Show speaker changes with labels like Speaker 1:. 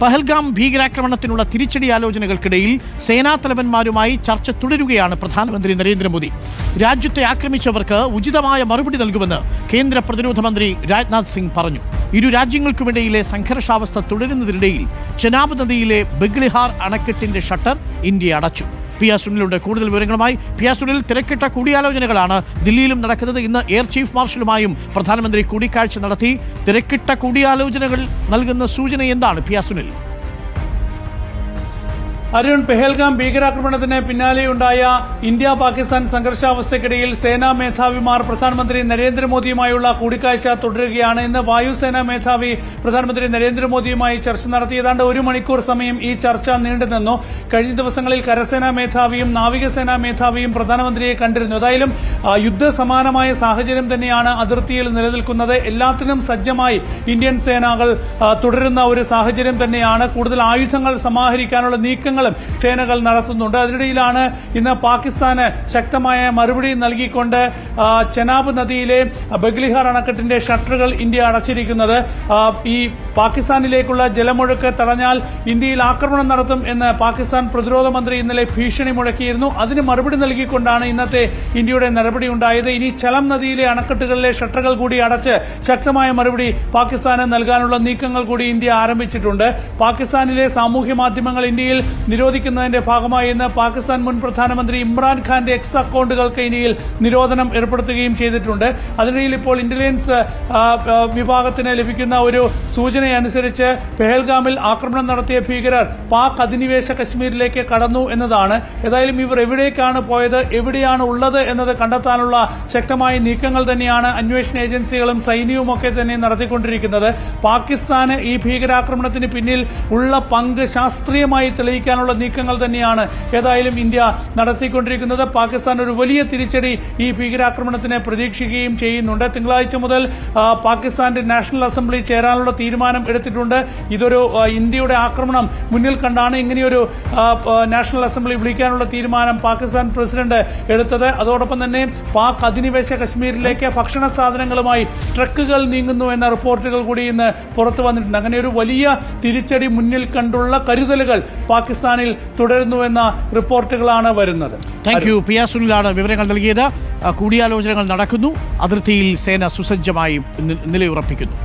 Speaker 1: പഹൽഗാം ഭീകരാക്രമണത്തിനുള്ള തിരിച്ചടി ആലോചനകൾക്കിടയിൽ സേനാതലവന്മാരുമായി ചർച്ച തുടരുകയാണ് പ്രധാനമന്ത്രി നരേന്ദ്രമോദി. രാജ്യത്തെ ആക്രമിച്ചവർക്ക് ഉചിതമായ മറുപടി നൽകുമെന്ന് കേന്ദ്ര പ്രതിരോധ മന്ത്രി രാജ്നാഥ് സിംഗ് പറഞ്ഞു. ഇരു രാജ്യങ്ങൾക്കുമിടയിലെ സംഘർഷാവസ്ഥ തുടരുന്നതിനിടയിൽ ചെനാബ് നദിയിലെ ബഗ്ലിഹാർ അണക്കെട്ടിന്റെ ഷട്ടർ ഇന്ത്യ അടച്ചു. പി ആർ സുനിലുണ്ട് കൂടുതൽ വിവരങ്ങളുമായി. പി ആർ സുനിൽ, തിരക്കിട്ട കൂടിയാലോചനകളാണ് ദില്ലിയിലും നടക്കുന്നത്. ഇന്ന് എയർ ചീഫ് മാർഷലുമായും പ്രധാനമന്ത്രി കൂടിക്കാഴ്ച നടത്തി. തിരക്കിട്ട കൂടിയാലോചനകൾ നൽകുന്ന സൂചന എന്താണ് പി ആർ സുനിൽ?
Speaker 2: അരുൺ, പെഹൽഗാം ഭീകരാക്രമണത്തിന് പിന്നാലെയുണ്ടായ ഇന്ത്യ പാകിസ്ഥാൻ സംഘർഷാവസ്ഥയ്ക്കിടയിൽ സേനാ മേധാവിമാർ പ്രധാനമന്ത്രി നരേന്ദ്രമോദിയുമായുള്ള കൂടിക്കാഴ്ച തുടരുകയാണ്. ഇന്ന് വായുസേനാ മേധാവി പ്രധാനമന്ത്രി നരേന്ദ്രമോദിയുമായി ചർച്ച നടത്തി. ഏതാണ്ട് 1 മണിക്കൂർ സമയം ഈ ചർച്ച നീണ്ടുനിന്നു. കഴിഞ്ഞ ദിവസങ്ങളിൽ കരസേനാ മേധാവിയും നാവികസേനാ മേധാവിയും പ്രധാനമന്ത്രിയെ കണ്ടിരുന്നു. ഏതായാലും യുദ്ധസമാനമായ സാഹചര്യം തന്നെയാണ് അതിർത്തിയിൽ നിലനിൽക്കുന്നത്. എല്ലാത്തിനും സജ്ജമായി ഇന്ത്യൻ സേനകൾ തുടരുന്ന ഒരു സാഹചര്യം തന്നെയാണ്. കൂടുതൽ ആയുധങ്ങൾ സമാഹരിക്കാനുള്ള നീക്കങ്ങൾ സേനകൾ നടത്തുന്നുണ്ട്. അതിനിടയിലാണ് ഇന്ന് പാകിസ്ഥാന് ശക്തമായ മറുപടി നൽകിക്കൊണ്ട് ചെനാബ് നദിയിലെ ബഗ്ലിഹാർ അണക്കെട്ടിന്റെ ഷട്ടറുകൾ ഇന്ത്യ അടച്ചിരിക്കുന്നത്. ഈ പാകിസ്ഥാനിലേക്കുള്ള ജലമൊഴുക്ക് തടഞ്ഞാൽ ഇന്ത്യയിൽ ആക്രമണം നടത്തും എന്ന് പാകിസ്ഥാൻ പ്രതിരോധ മന്ത്രി ഇന്നലെ ഭീഷണി മുഴക്കിയിരുന്നു. അതിന് മറുപടി നൽകിക്കൊണ്ടാണ് ഇന്നത്തെ ഇന്ത്യയുടെ നടപടി ഉണ്ടായത്. ഇനി ചലം നദിയിലെ അണക്കെട്ടുകളിലെ ഷട്ടറുകൾ കൂടി അടച്ച് ശക്തമായ മറുപടി പാകിസ്ഥാന് നൽകാനുള്ള നീക്കങ്ങൾ കൂടി ഇന്ത്യ ആരംഭിച്ചിട്ടുണ്ട്. പാകിസ്ഥാനിലെ സാമൂഹ്യ മാധ്യമങ്ങൾ ഇന്ത്യയിൽ നിരോധിക്കുന്നതിന്റെ ഭാഗമായി ഇന്ന് പാകിസ്ഥാൻ മുൻ പ്രധാനമന്ത്രി ഇമ്രാൻഖാന്റെ എക്സ് അക്കൌണ്ടുകൾക്ക് ഇന്ത്യയിൽ നിരോധനം ഏർപ്പെടുത്തുകയും ചെയ്തിട്ടുണ്ട്. അതിനിടയിൽ ഇപ്പോൾ ഇന്റലിജൻസ് വിഭാഗത്തിന് ലഭിക്കുന്ന ഒരു സൂചനയനുസരിച്ച് പെഹൽഗാമിൽ ആക്രമണം നടത്തിയ ഭീകരർ പാക് അധിനിവേശ കശ്മീരിലേക്ക് കടന്നു എന്നതാണ്. ഏതായാലും ഇവർ എവിടേക്കാണ് പോയത്, എവിടെയാണ് ഉള്ളത് എന്നത് കണ്ടെത്താനുള്ള ശക്തമായ നീക്കങ്ങൾ തന്നെയാണ് അന്വേഷണ ഏജൻസികളും സൈന്യവും ഒക്കെ തന്നെ നടത്തിക്കൊണ്ടിരിക്കുന്നത്. പാകിസ്ഥാന് ഈ ഭീകരാക്രമണത്തിന് പിന്നിൽ ഉള്ള പങ്ക് ശാസ്ത്രീയമായി തെളിയിക്കാനുള്ള നീക്കങ്ങൾ തന്നെയാണ് ഏതായാലും ഇന്ത്യ നടത്തിക്കൊണ്ടിരിക്കുന്നത്. പാകിസ്ഥാൻ ഒരു വലിയ തിരിച്ചടി ഈ ഭീകരാക്രമണത്തിന് പ്രതീക്ഷിക്കുകയും ചെയ്യുന്നുണ്ട്. തിങ്കളാഴ്ച മുതൽ പാകിസ്ഥാന്റെ നാഷണൽ അസംബ്ലി ചേരാനുള്ള തീരുമാനം എടുത്തിട്ടുണ്ട്. ഇതൊരു ഇന്ത്യയുടെ ആക്രമണം മുന്നിൽ കണ്ടാണ് ഇങ്ങനെയൊരു നാഷണൽ അസംബ്ലി വിളിക്കാനുള്ള തീരുമാനം പാകിസ്ഥാൻ പ്രസിഡന്റ് എടുത്തത്. അതോടൊപ്പം തന്നെ പാക് അധിനിവേശ കശ്മീരിലേക്ക് ഭക്ഷണ സാധനങ്ങളുമായി ട്രക്കുകൾ നീങ്ങുന്നു എന്ന റിപ്പോർട്ടുകൾ കൂടി ഇന്ന് പുറത്തു വന്നിട്ടുണ്ട്. അങ്ങനെ ഒരു വലിയ തിരിച്ചടി മുന്നിൽ കണ്ടുള്ള കരുതലുകൾ പാകിസ്ഥാനിൽ തുടരുന്നുവെന്ന റിപ്പോർട്ടുകളാണ് വരുന്നത്.
Speaker 1: Thank you. പി ആർ സുനിലാണ് വിവരങ്ങൾ നൽകിയത്. കൂടിയാലോചനകൾ നടക്കുന്നു. അതിർത്തിയിൽ സേന സുസജ്ജമായി നിലയുറപ്പിക്കുന്നു.